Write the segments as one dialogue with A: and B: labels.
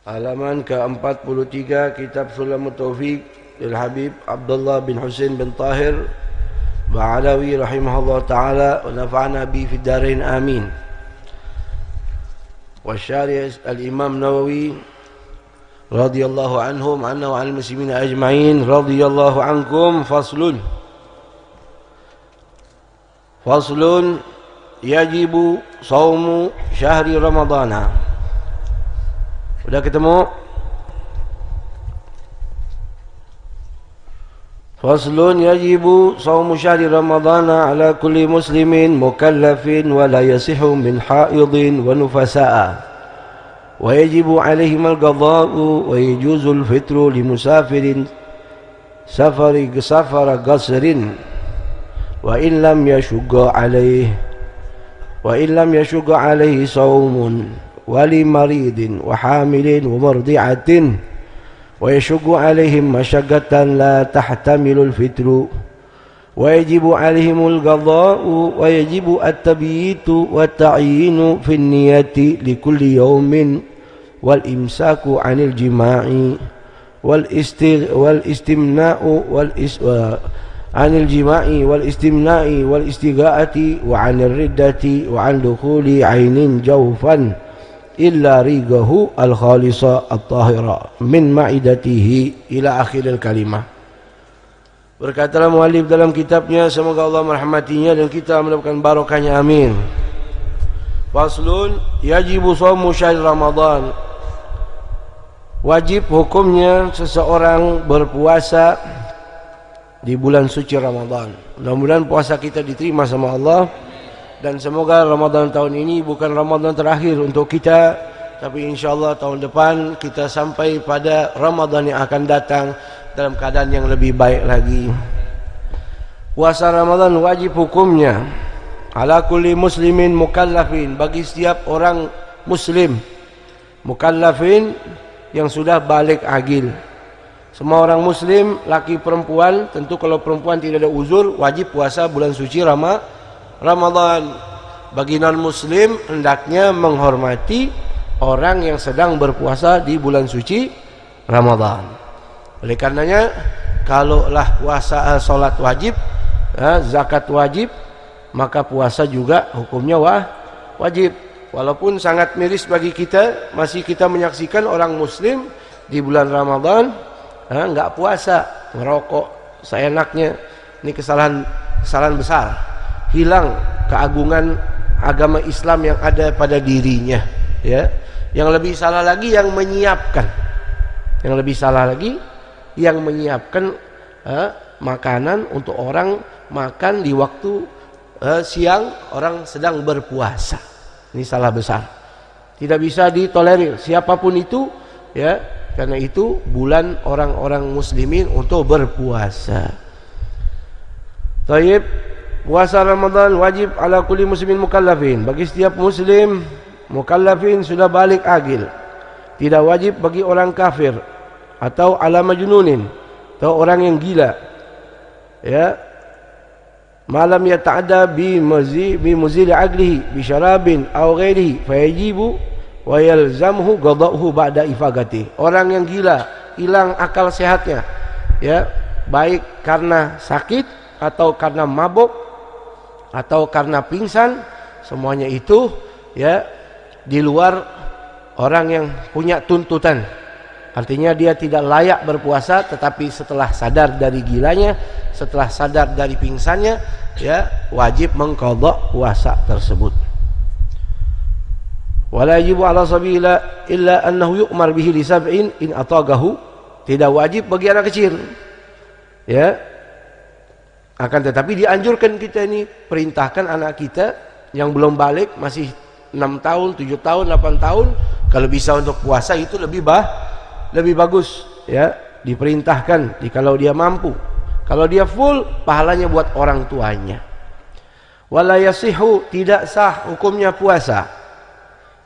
A: Halaman ke-43 kitab Sulamut Taufiq lil Habib Abdullah bin Husain bin Tahir Ba'alawi rahimahullah ta'ala wa nafa'ana bi fid darain amin. Wa syari' al-Imam Nawawi radhiyallahu anhum anna wa al muslimin ajma'in radhiyallahu ankum. Faslun yajibu saumu syahri ramadana. Udah ketemu? Faslun yajibu shaumu syahri ramadhana ala kulli muslimin mukallafin wa la yasihu min haidin wa nufasa'a wa yajibu alaihim al-qadha'u wa yajuzu al-fitru li musafirin safara qasrin wa in lam yashugga alaihi saumun wali maridin wa hamilin wa mardi'atin wa yashuggu alaihim masyaggatan la tahtamilul fitru wa yajibu alaihimul qadha'u wa yajibu at-tabyitu wa ta'yinu fin niyati likulli yawmin wal imsaku 'anil jima'i wal istimna'u anil jima'i wal istimna'i wal istigha'ati wa 'anil riddati wa 'an dukhuli 'ainin jawfan illa rigahu al-khalisa at-tahira min ma'idatihi ila akhiril kalimah. Berkatalah muallif dalam kitabnya, semoga Allah merahmatinya dan kita mendapatkan barokahnya, amin. Faslun yajibu shaumu syahr Ramadan. Wajib hukumnya seseorang berpuasa di bulan suci Ramadan. Mudah-mudahan puasa kita diterima sama Allah. Dan semoga Ramadan tahun ini bukan Ramadan terakhir untuk kita, tapi insyaAllah tahun depan kita sampai pada Ramadan yang akan datang dalam keadaan yang lebih baik lagi. Puasa Ramadan wajib hukumnya ala kulli muslimin mukallafin, bagi setiap orang muslim mukallafin yang sudah balik agil. Semua orang muslim, laki perempuan, tentu kalau perempuan tidak ada uzur, wajib puasa bulan suci Ramadan. Bagi non-muslim hendaknya menghormati orang yang sedang berpuasa di bulan suci Ramadan. Oleh karenanya, kalaulah puasa salat wajib, zakat wajib, maka puasa juga hukumnya wajib. Walaupun sangat miris bagi kita, masih kita menyaksikan orang muslim di bulan Ramadan enggak puasa, ngerokok seenaknya. Ini kesalahan besar. Hilang keagungan agama Islam yang ada pada dirinya, ya. Yang lebih salah lagi yang menyiapkan. Makanan untuk orang makan di waktu siang orang sedang berpuasa. Ini salah besar. Tidak bisa ditolerir siapapun itu, ya. Karena itu bulan orang-orang muslimin untuk berpuasa. Taib. Puasa Ramadan wajib ala kulli muslimin mukallafin, bagi setiap muslim mukallafin sudah balik agil. Tidak wajib bagi orang kafir atau ala majnunin, atau orang yang gila, ya. Malam yata'adda bi muzil aqlihi bi syarabin aw ghairihi fayajibu wa yalzamhu qada'uhu ba'da ifagati. Orang yang gila, hilang akal sehatnya, ya, baik karena sakit atau karena mabuk atau karena pingsan, semuanya itu, ya, di luar orang yang punya tuntutan. Artinya dia tidak layak berpuasa, tetapi setelah sadar dari gilanya, setelah sadar dari pingsannya, ya, wajib mengqadha puasa tersebut. Wala yajibu ala sabila illa annahu yu'mar bihi li sab'in in atagahu. Tidak wajib bagi anak kecil, ya. Akan tetapi dianjurkan kita ini, perintahkan anak kita yang belum balik, masih 6 tahun, 7 tahun, 8 tahun, kalau bisa untuk puasa itu lebih bagus, ya. Diperintahkan kalau dia mampu. Kalau dia full, pahalanya buat orang tuanya. Wala yasihu, tidak sah hukumnya puasa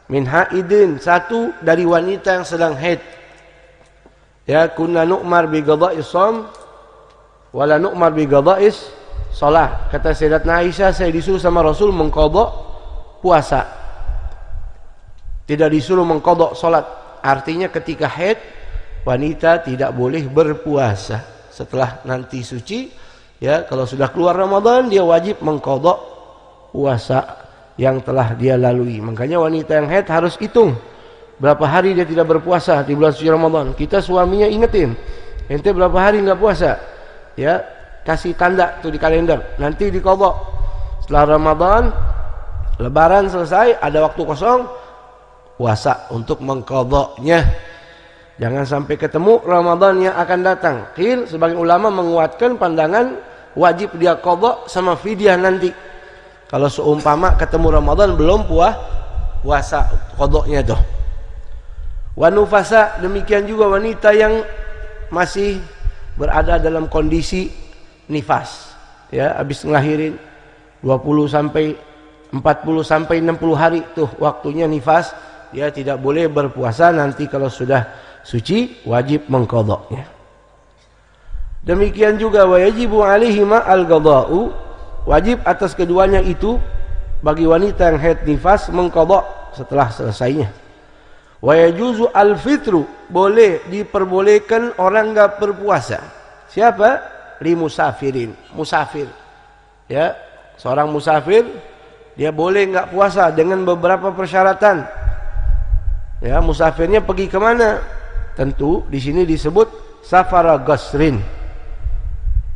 A: min haidin, satu dari wanita yang sedang haid. Ya, kunna nu'mar bi qada'is shaum wala nu'mar bi qada'is shalah. Kata Sayyidatna Aisyah, saya disuruh sama Rasul mengqadha puasa, tidak disuruh mengqadha salat. artinya ketika haid wanita tidak boleh berpuasa. Setelah nanti suci, ya, kalau sudah keluar Ramadan dia wajib mengqadha puasa yang telah dia lalui. Makanya wanita yang haid harus hitung berapa hari dia tidak berpuasa di bulan suci Ramadan. Kita suaminya ingetin, ente berapa hari nggak puasa, ya, kasih tanda tuh di kalender, nanti diqadha. Setelah Ramadan, Lebaran selesai, ada waktu kosong, puasa untuk mengqadhanya. Jangan sampai ketemu Ramadan yang akan datang. Qil, sebagian ulama menguatkan pandangan wajib dia qadha sama fidyah nanti. Kalau seumpama ketemu Ramadan belum puasa qadhanya tuh. Wa nufasa, demikian juga wanita yang masih berada dalam kondisi nifas, ya, habis ngelahirin 20 sampai 40 sampai 60 hari tuh waktunya nifas, dia tidak boleh berpuasa. Nanti kalau sudah suci wajib mengqadhanya. Demikian juga wajibu alaihima al-qadha'u, wajib atas keduanya itu bagi wanita yang haid nifas mengqadha setelah selesainya. Wa yajuzu al-fitru, boleh diperbolehkan orang enggak berpuasa. Siapa? Li musafirin, musafir. Ya, seorang musafir dia boleh enggak puasa dengan beberapa persyaratan. Ya, musafirnya pergi ke mana? Tentu di sini disebut safara qasrin.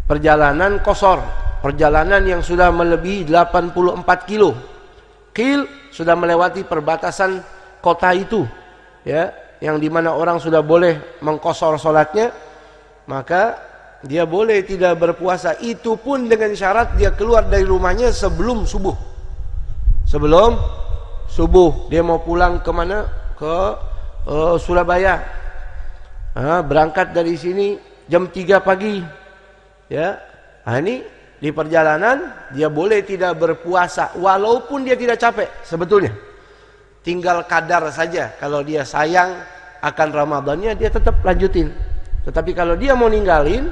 A: Perjalanan qasar, perjalanan yang sudah melebihi 84 kilo. Qil, sudah melewati perbatasan kota itu, ya, yang dimana orang sudah boleh mengqasar salatnya, maka dia boleh tidak berpuasa. Itu pun dengan syarat dia keluar dari rumahnya sebelum subuh. Sebelum subuh dia mau pulang ke mana? Ke Surabaya. Berangkat dari sini jam 3 pagi, ya. Ini di perjalanan dia boleh tidak berpuasa walaupun dia tidak capek sebetulnya. Tinggal kadar saja, kalau dia sayang akan Ramadannya dia tetap lanjutin. Tetapi kalau dia mau ninggalin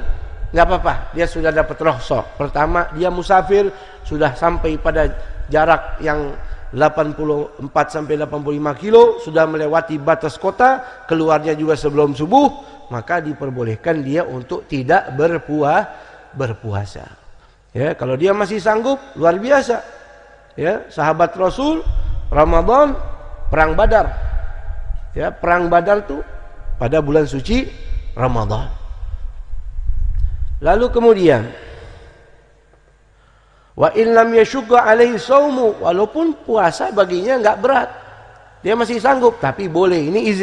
A: nggak apa-apa, dia sudah dapat rukhsah. Pertama, dia musafir, sudah sampai pada jarak yang 84 sampai 85 kilo, sudah melewati batas kota, keluarnya juga sebelum subuh, maka diperbolehkan dia untuk tidak berpuasa. Ya, kalau dia masih sanggup, luar biasa. Ya, sahabat Rasul Ramadan perang Badar. Ya, perang Badar tuh pada bulan suci Ramadan. Lalu kemudian wa in lam yashqa alaihi shaumu, walaupun puasa baginya enggak berat, dia masih sanggup, tapi boleh. Ini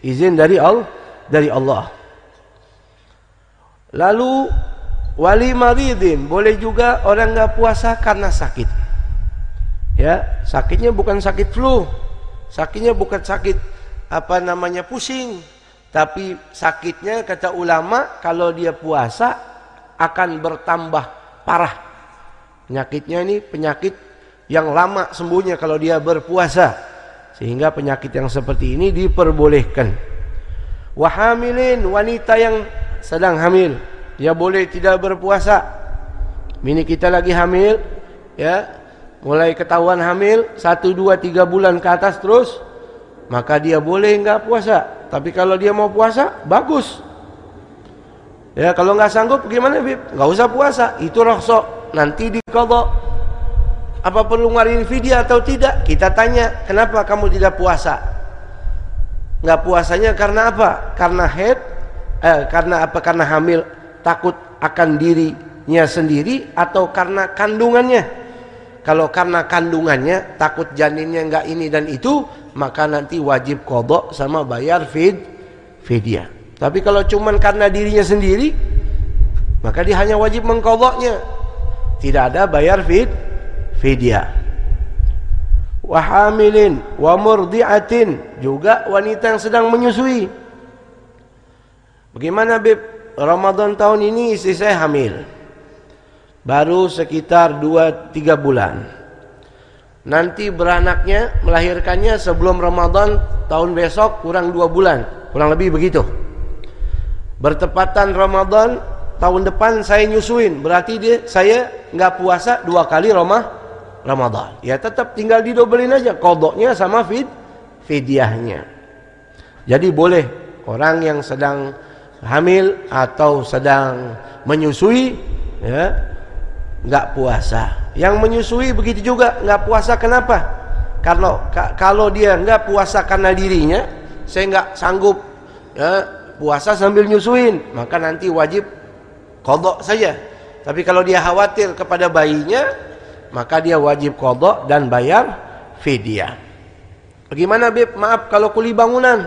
A: izin dari Allah. Lalu wali maridin, boleh juga orang enggak puasa karena sakit. Ya, sakitnya bukan sakit flu, sakitnya bukan sakit pusing, tapi sakitnya kata ulama kalau dia puasa akan bertambah parah. Penyakitnya ini penyakit yang lama sembuhnya kalau dia berpuasa, sehingga penyakit yang seperti ini diperbolehkan. Wahamilin, wanita yang sedang hamil, dia boleh tidak berpuasa. Bini kita lagi hamil, ya, mulai ketahuan hamil 1, 2, 3 bulan ke atas terus, maka dia boleh enggak puasa. Tapi kalau dia mau puasa, bagus. Ya, kalau enggak sanggup gimana, Bib? Enggak usah puasa, itu rukhsah. Nanti diqadha. Apa perlu ngarin fidyah atau tidak? Kita tanya, kenapa kamu tidak puasa? Enggak puasanya karena apa? Karena haid? Karena apa? Karena hamil, takut akan dirinya sendiri, atau karena kandungannya? Kalau karena kandungannya, takut janinnya enggak ini dan itu, maka nanti wajib qadha sama bayar fidyah. Tapi kalau cuman karena dirinya sendiri, maka dia hanya wajib mengqadhanya, tidak ada bayar fidyah. Wa hamilin wa murdi'atin, juga wanita yang sedang menyusui. Bagaimana, Beb? Ramadan tahun ini istri saya hamil, baru sekitar 2-3 bulan. Nanti beranaknya, melahirkannya sebelum Ramadan tahun besok, kurang 2 bulan, kurang lebih begitu. Bertepatan Ramadan tahun depan saya nyusuin, berarti saya nggak puasa 2 kali Ramadan. Ya tetap tinggal didobelin aja qadhanya sama fidyahnya. Jadi boleh orang yang sedang hamil atau sedang menyusui, ya, nggak puasa. Yang menyusui begitu juga nggak puasa. Kenapa? Kalau dia nggak puasa karena dirinya, saya nggak sanggup, ya, puasa sambil nyusuin, maka nanti wajib qadha saja. Tapi kalau dia khawatir kepada bayinya, maka dia wajib qadha dan bayar fidyah. Bagaimana, Beb? Maaf, kalau kuli bangunan,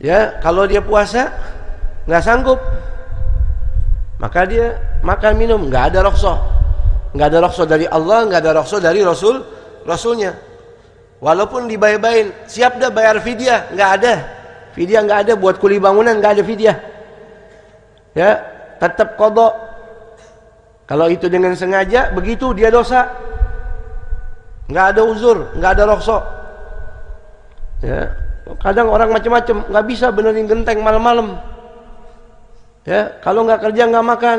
A: ya, kalau dia puasa nggak sanggup, maka dia makan minum, nggak ada rukhsah. Nggak ada rukhsah dari Allah, nggak ada rukhsah dari Rasulnya. Walaupun dibayar-bayarin, siap dah bayar fidyah, nggak ada. Fidyah nggak ada buat kuli bangunan, nggak ada fidyah. Ya, tetap qadha. Kalau itu dengan sengaja, begitu dia dosa. Nggak ada uzur, nggak ada rukhsah. Ya, kadang orang macam-macam, nggak bisa benerin genteng malam-malam. Ya, kalau nggak kerja nggak makan,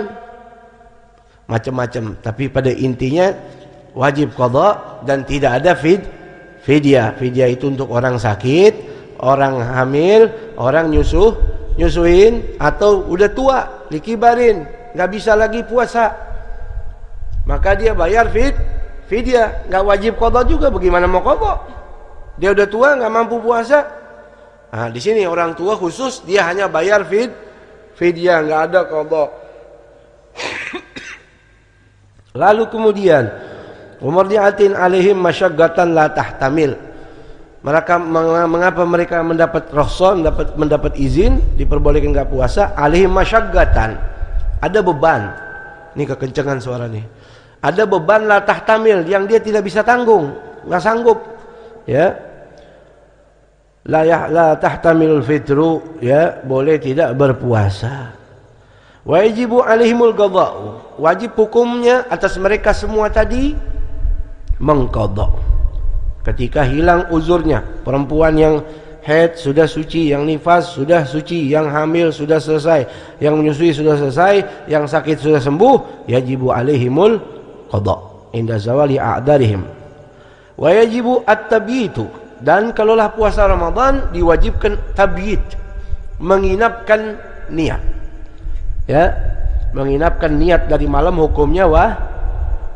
A: macam-macam. Tapi pada intinya wajib qadha dan tidak ada fidyah. Fidyah itu untuk orang sakit, orang hamil, orang nyusuin, atau udah tua, dikibarin, nggak bisa lagi puasa, maka dia bayar fidyah. Nggak wajib qadha juga. Bagaimana mau qadha? Dia udah tua, nggak mampu puasa. Nah, di sini orang tua khusus dia hanya bayar fidyah, nggak ada qadha. Lalu kemudian umurdiatin alaihim masyaggatan la tahtamil. Mengapa mereka mendapat rukhsah, mendapat izin, diperbolehkan enggak puasa? Alaihim masyaggatan, ada beban. Ini kekencangan suara nih. Ada beban la tahtamil yang dia tidak bisa tanggung, enggak sanggup. Ya. La tahtamilul fitru, ya, boleh tidak berpuasa. Wajibu alaihimul qadha, wajib hukumnya atas mereka semua tadi mengqadha. Ketika hilang uzurnya, perempuan yang haid sudah suci, yang nifas sudah suci, yang hamil sudah selesai, yang menyusui sudah selesai, yang sakit sudah sembuh, yajibu alaihimul qadha inda zawali a'darihim. Wa yajibu at-tabitu, dan kalaulah puasa Ramadan diwajibkan tabyit, menginapkan niat. Ya, menginapkan niat dari malam hukumnya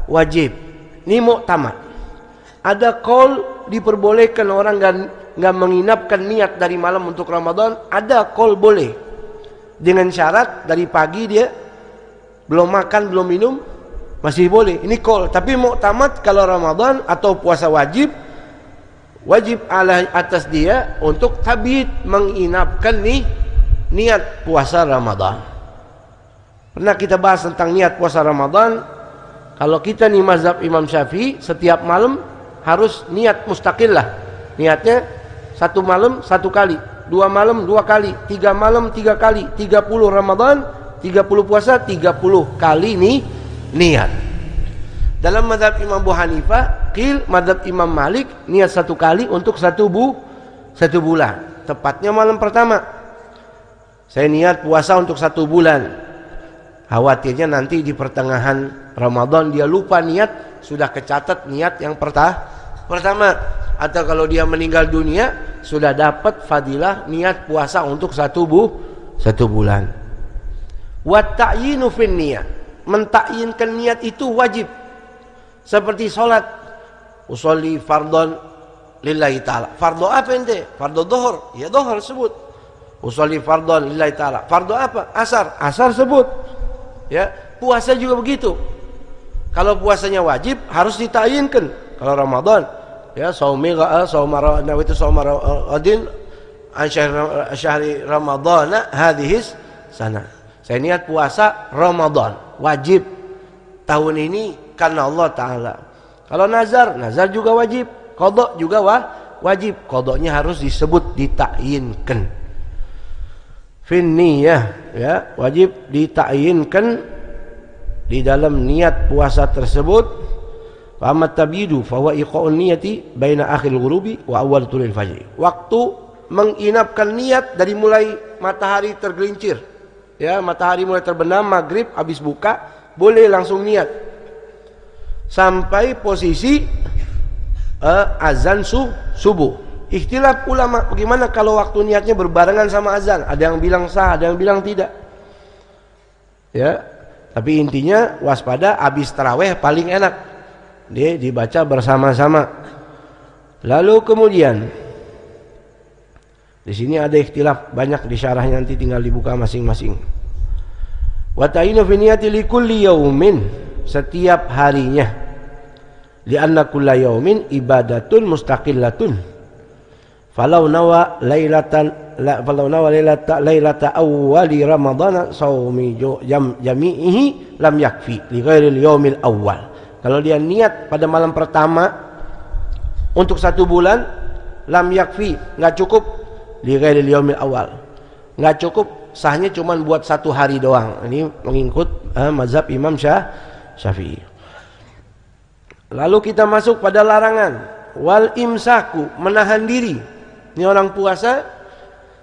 A: wajib. Ini muktamad. Ada qaul diperbolehkan orang nggak menginapkan niat dari malam untuk Ramadan. Ada qaul boleh, dengan syarat dari pagi dia belum makan belum minum masih boleh. Ini qaul. Tapi muktamad kalau Ramadan atau puasa wajib atas dia untuk tabyit, menginapkan niat puasa Ramadan. Pernah kita bahas tentang niat puasa Ramadan. Kalau kita nih mazhab Imam Syafi'i, setiap malam harus niat mustaqillah. Niatnya satu malam satu kali, 2 malam 2 kali, 3 malam 3 kali, 30 Ramadan, 30 puasa, 30 kali niat. Dalam mazhab Imam Abu Hanifah, mazhab Imam Malik, niat 1 kali untuk 1 bulan. Tepatnya malam pertama. Saya niat puasa untuk 1 bulan. Khawatirnya nanti di pertengahan Ramadan dia lupa niat, sudah kecatat niat yang pertama. Atau kalau dia meninggal dunia, sudah dapat fadilah niat puasa untuk 1 bulan. Wa ta'yinu fin niyat, mentakyinkan niat itu wajib. Seperti sholat, usolli fardhon lillahi ta'ala. Fardhu apa ente? Fardhu dhuhur, ya dhuhur sebut. Usolli fardhon lillahi ta'ala. Fardhu apa? Asar sebut. Ya, puasa juga begitu. Kalau puasanya wajib harus ditayinkan. Kalau Ramadan, ya, nawaitu shauma radin an syahri ramadhana hadhis sana. Saya niat puasa Ramadan, wajib tahun ini karena Allah Ta'ala. Kalau nazar juga wajib, qadha juga wajib. Qadhanya harus disebut, ditayinkan. Fin niyah, ya, wajib ditayinkan di dalam niat puasa tersebut. Fa amma tabyidu fa huwa iqa'un niyati baina akhir ghurubi wa awal tulil fajr. Waktu menginapkan niat dari mulai matahari tergelincir, ya, matahari mulai terbenam, maghrib habis buka, boleh langsung niat sampai posisi azan subuh. Ikhtilaf ulama, bagaimana kalau waktu niatnya berbarengan sama azan? Ada yang bilang sah, ada yang bilang tidak. Ya, tapi intinya waspada, habis tarawih paling enak. Dia dibaca bersama-sama. Lalu kemudian di sini ada ikhtilaf banyak di syarahnya, nanti tinggal dibuka masing-masing. Wa ta'inu fi niyati likulli yaumin, setiap harinya. Li'anna kulla yaumin ibadatun mustaqillatun. Falau nawa lailata awwali ramadhana saumi jami'ihi lam yakfi li ghairil yaumil awwal. Kalau dia niat pada malam pertama untuk 1 bulan, lam yakfi, enggak cukup, li ghairil yaumil awwal, enggak cukup, sahnya cuma buat 1 hari doang. Ini mengikut mazhab Imam Syafi'i. Lalu kita masuk pada larangan wal imsaku, menahan diri. Ini orang puasa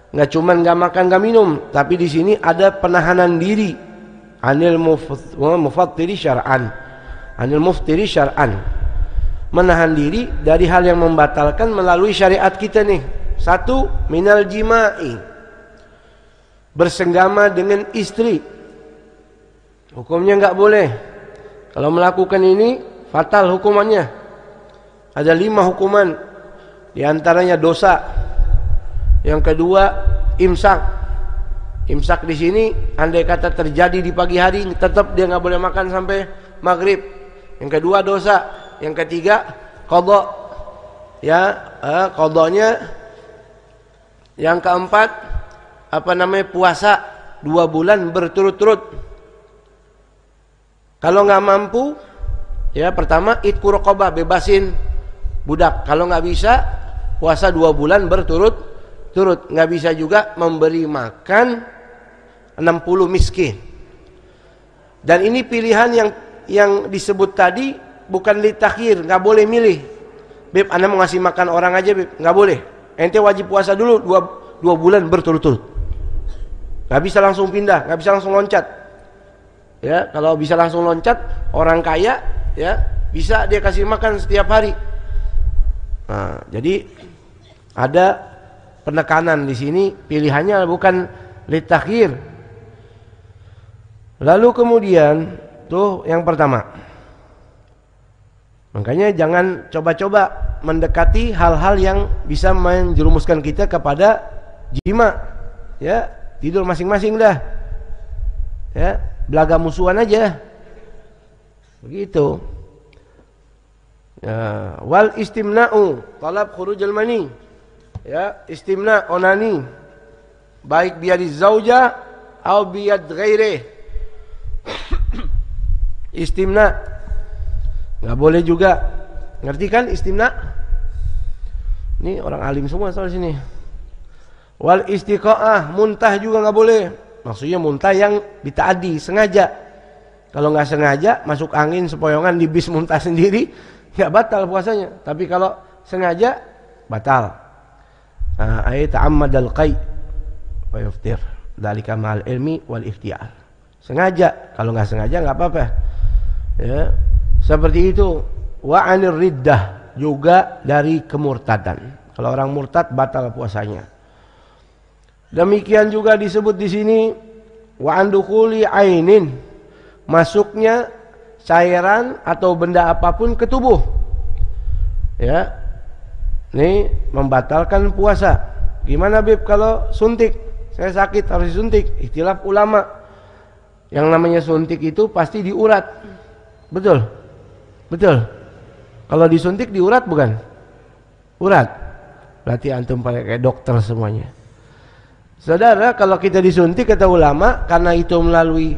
A: nggak cuman nggak makan nggak minum, tapi di sini ada penahanan diri. Anil mufattiri syar'an, anil muftiri syar'an, menahan diri dari hal yang membatalkan melalui syariat kita nih. 1, minal jima'i, bersenggama dengan istri. Hukumnya nggak boleh. Kalau melakukan ini fatal hukumannya. Ada 5 hukuman. Di antaranya dosa. Yang kedua, imsak. Imsak di sini andai kata terjadi di pagi hari, tetap dia nggak boleh makan sampai maghrib. Yang kedua dosa. Yang ketiga qadha. Ya, qadhanya. Yang keempat puasa 2 bulan berturut-turut. Kalau nggak mampu, ya pertama itqu raqabah, bebasin budak. Kalau nggak bisa, puasa 2 bulan berturut-turut. Nggak bisa juga memberi makan 60 miskin. Dan ini pilihan yang disebut tadi bukan litakhir, nggak boleh milih. Beb, anda mau ngasih makan orang aja, Beb, nggak boleh. Ente wajib puasa dulu 2 bulan berturut-turut. Nggak bisa langsung pindah, nggak bisa langsung loncat. Ya, kalau bisa langsung loncat, orang kaya, ya bisa dia kasih makan setiap hari. Nah, jadi ada penekanan di sini, pilihannya bukan litakhir. Lalu kemudian tuh yang pertama, makanya jangan coba-coba mendekati hal-hal yang bisa menjerumuskan kita kepada jima. Ya, tidur masing-masing dah. Ya, belaga musuhan aja. Begitu. Ya, wal istimna'u, talab khurujul mani. Ya, istimna, onani, baik biadi zauja atau biad ghairi. Istimna nggak boleh juga. Ngerti kan istimna? Ini orang alim semua soal sini. Wal istiqaah, muntah juga nggak boleh. Maksudnya muntah yang ditaadi, sengaja. Kalau nggak sengaja, masuk angin sepoyongan di bis muntah sendiri, nggak batal puasanya. Tapi kalau sengaja, batal. Ay ta'ammadal qai wa yuftir. Dzalika ma'al ilmi wal ikhtiyar. Sengaja, kalau enggak sengaja enggak apa-apa. Ya. Seperti itu. Wa 'anir riddah, juga dari kemurtadan. Kalau orang murtad batal puasanya. Demikian juga disebut di sini wa 'an dukhuli 'ainin, masuknya cairan atau benda apapun ke tubuh. Ya. Ini membatalkan puasa. Gimana Bib kalau suntik? Saya sakit harus disuntik. Ikhtilaf ulama. Yang namanya suntik itu pasti di urat. Betul? Betul. Kalau disuntik di urat bukan? Urat. Berarti antum kayak dokter semuanya. Saudara, kalau kita disuntik kata ulama, karena itu melalui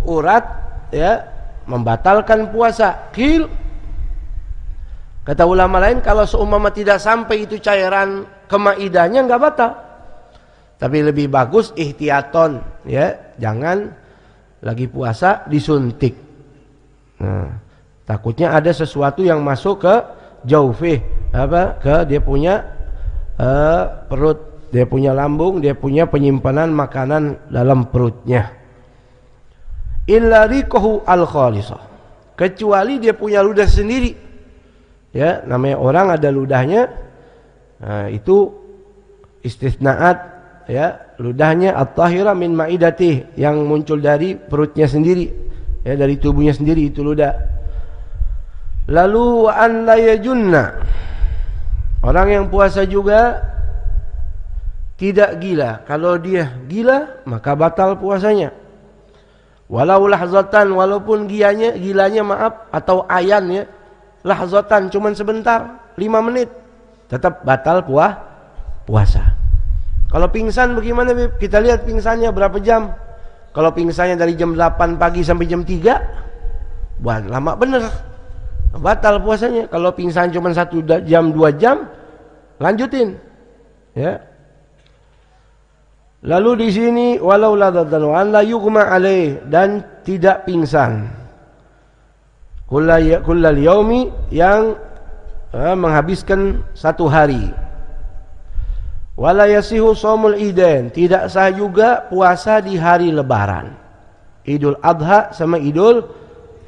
A: urat, ya, membatalkan puasa. Kata ulama lain, kalau seumpama tidak sampai itu cairan ke maidahnya enggak batal. Tapi lebih bagus ihtiyaton, ya, jangan lagi puasa disuntik. Nah, takutnya ada sesuatu yang masuk ke jaufih, ke dia punya perut, dia punya lambung, dia punya penyimpanan makanan dalam perutnya. Illa riqahu al-khalisah, kecuali dia punya ludah sendiri. Ya, namanya orang ada ludahnya, Nah, itu istisnaat, ya, ludahnya at-tahira min maidatih, yang muncul dari perutnya sendiri, ya, dari tubuhnya sendiri, itu ludah. Lalu wa an la yajunna, orang yang puasa juga tidak gila. Kalau dia gila maka batal puasanya. Walau lahzatan, walaupun gilanya maaf, atau ayannya lahzatan, cuman sebentar, 5 menit, tetap batal puasa. Kalau pingsan bagaimana, Bib? Kita lihat pingsannya berapa jam. Kalau pingsannya dari jam 8 pagi sampai jam 3, wah, lama bener, batal puasanya. Kalau pingsan cuma 1 jam 2 jam, lanjutin, ya. Lalu di sini walau ladatan wa an la yughma alaih, dan tidak pingsan. Kullal yaumi, yang menghabiskan 1 hari. Wala yasihu shaumul idain, tidak sah juga puasa di hari lebaran. Idul Adha sama Idul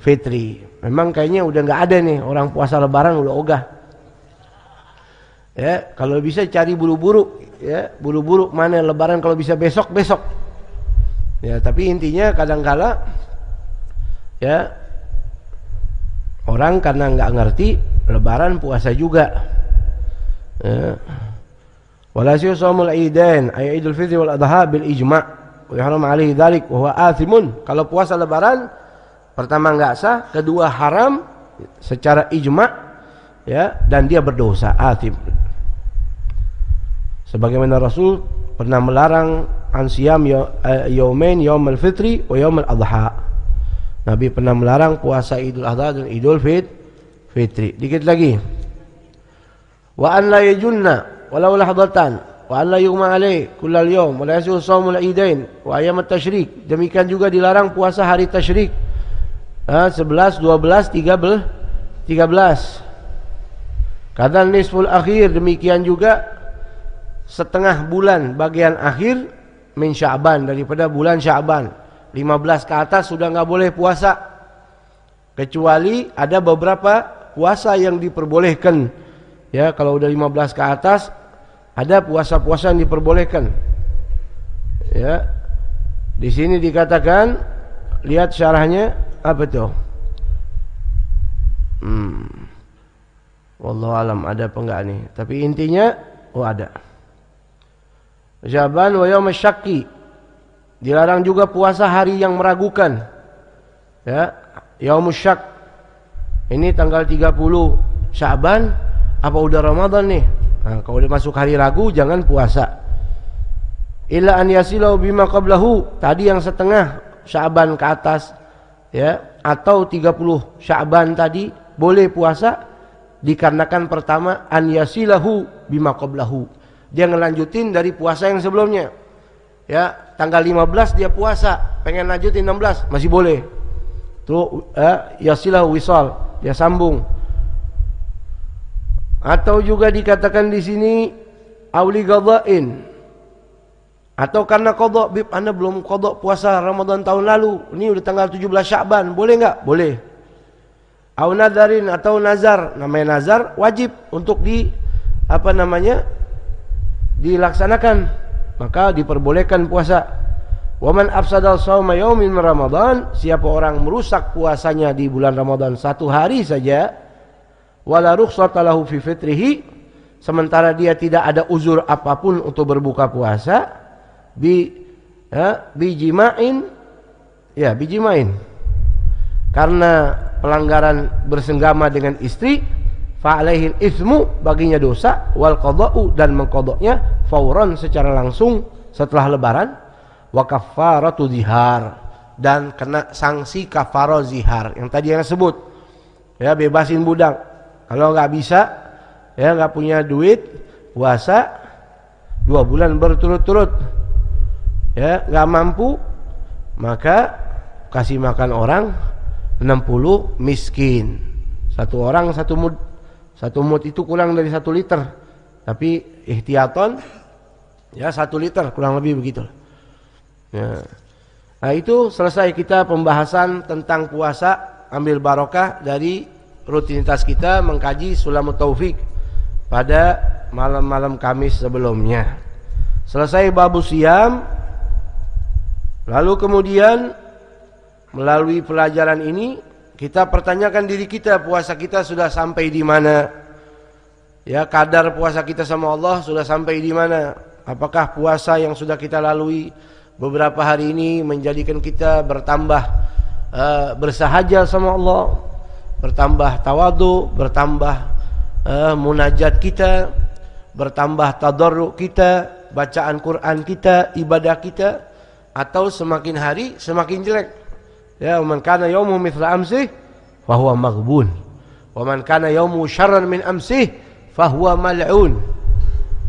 A: Fitri. Memang kayaknya udah enggak ada nih orang puasa lebaran, udah ogah. Ya, kalau bisa cari buru-buru, ya, buru-buru mana lebaran, kalau bisa besok. Ya, tapi intinya kadang-kala, ya, orang karena nggak ngerti lebaran puasa juga. Ya. Walasiyu shaumul idain ay Idul Fitri wal Adha bil ijma' wa yahram alaihi dzalik wa huwa athimun. Kalau puasa lebaran, pertama nggak sah, kedua haram secara ijma', ya, dan dia berdosa, athim. Sebagaimana Rasul pernah melarang ansiyam yaumain, yaumul fitri wa yaumul adha. Nabi pernah melarang puasa Idul Adha dan Idul Fitri. Dikit lagi. Wa an la yajunna walau lahdatan wa an la yughma alaih kullal yawm wa la yasul shaumul idain wa ayyam at-tasyrik. Demikian juga dilarang puasa hari tasyrik. 11, 12, 13. Kadzal nisful akhir, demikian juga setengah bulan bagian akhir min Sya'ban, daripada bulan Sya'ban. 15 ke atas sudah enggak boleh puasa, kecuali ada beberapa puasa yang diperbolehkan. Ya, kalau udah 15 ke atas ada puasa-puasa yang diperbolehkan. Ya. Di sini dikatakan, lihat syarahnya apa tuh? Wallahu alam ada apa enggak nih? Tapi intinya ada. Sya'ban wa yaum syakki, dilarang juga puasa hari yang meragukan. Ya, yaum syak. Ini tanggal 30 Sya'ban apa udah Ramadan nih? Nah, kalau udah masuk hari ragu jangan puasa. Illa an yasilau bima qablahu, tadi yang setengah Sya'ban ke atas, ya, atau 30 Sya'ban tadi boleh puasa, dikarenakan pertama an yasilahu bima qablahu, dia ngelanjutin dari puasa yang sebelumnya. Ya, tanggal 15 dia puasa, pengen lanjutin 16, masih boleh. Tuh, yasilahu wisal, dia sambung. Atau juga dikatakan di sini auli qada'in, atau karena qada', Bib, Anda belum qada' puasa Ramadan tahun lalu, ini udah tanggal 17 Sya'ban, boleh enggak? Boleh. Au nadarin, atau nazar, namanya nazar wajib untuk dilaksanakan, maka diperbolehkan puasa. Waman afsadal shauma yaumin Ramadan, siapa orang merusak puasanya di bulan Ramadan 1 hari saja, wala rukhsata lahu fi fitrihi, sementara dia tidak ada uzur apapun untuk berbuka puasa, bijima'in, karena pelanggaran bersenggama dengan istri, fa'alaihil itsmu, baginya dosa, wal qada'u, dan mengqadanya fauran, secara langsung setelah lebaran, wa kafaratu zihar, dan kena sanksi kafarah zihar yang tadi yang sebut, ya, bebasin budak. Kalau nggak bisa, ya, nggak punya duit, puasa 2 bulan berturut-turut, ya, nggak mampu, maka kasih makan orang 60 miskin. 1 orang 1 mud. 1 mud itu kurang dari 1 liter, tapi ihtiyaton, ya, 1 liter kurang lebih begitu. Ya. Nah, itu selesai kita pembahasan tentang puasa. Ambil barokah dari rutinitas kita mengkaji Sulamut Taufik pada malam-malam Kamis sebelumnya. Selesai babu siyam, lalu kemudian melalui pelajaran ini kita pertanyakan diri kita, puasa kita sudah sampai di mana? Ya, kadar puasa kita sama Allah sudah sampai di mana? Apakah puasa yang sudah kita lalui beberapa hari ini menjadikan kita bertambah bersahaja sama Allah, bertambah tawadu, bertambah munajat kita, bertambah tadarruk kita, bacaan Quran kita, ibadah kita, atau semakin hari semakin jelek? Ya, man kana yaumu mithla amsih fahuwa maghbun, wa man kana yaumu syarran min amsih fahuwa mal'un.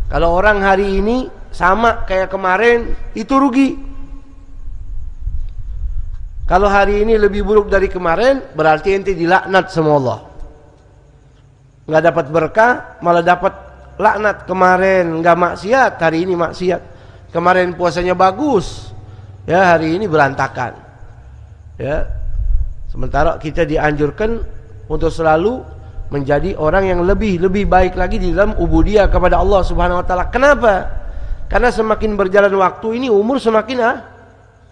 A: Kalau orang hari ini sama kayak kemarin, itu rugi. Kalau hari ini lebih buruk dari kemarin, berarti ente dilaknat sama Allah. Nggak dapat berkah, malah dapat laknat. Kemarin nggak maksiat, hari ini maksiat. Kemarin puasanya bagus, ya hari ini berantakan. Ya, sementara kita dianjurkan untuk selalu menjadi orang yang lebih baik lagi di dalam ubudiyah kepada Allah Subhanahu wa taala. Kenapa? Karena semakin berjalan waktu ini umur semakin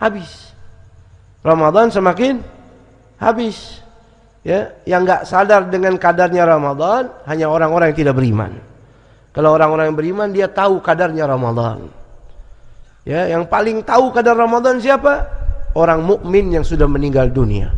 A: habis. Ramadan semakin habis. Ya, yang enggak sadar dengan kadarnya Ramadan hanya orang-orang yang tidak beriman. Kalau orang-orang yang beriman dia tahu kadarnya Ramadan. Ya, yang paling tahu kadar Ramadan siapa? Orang mukmin yang sudah meninggal dunia.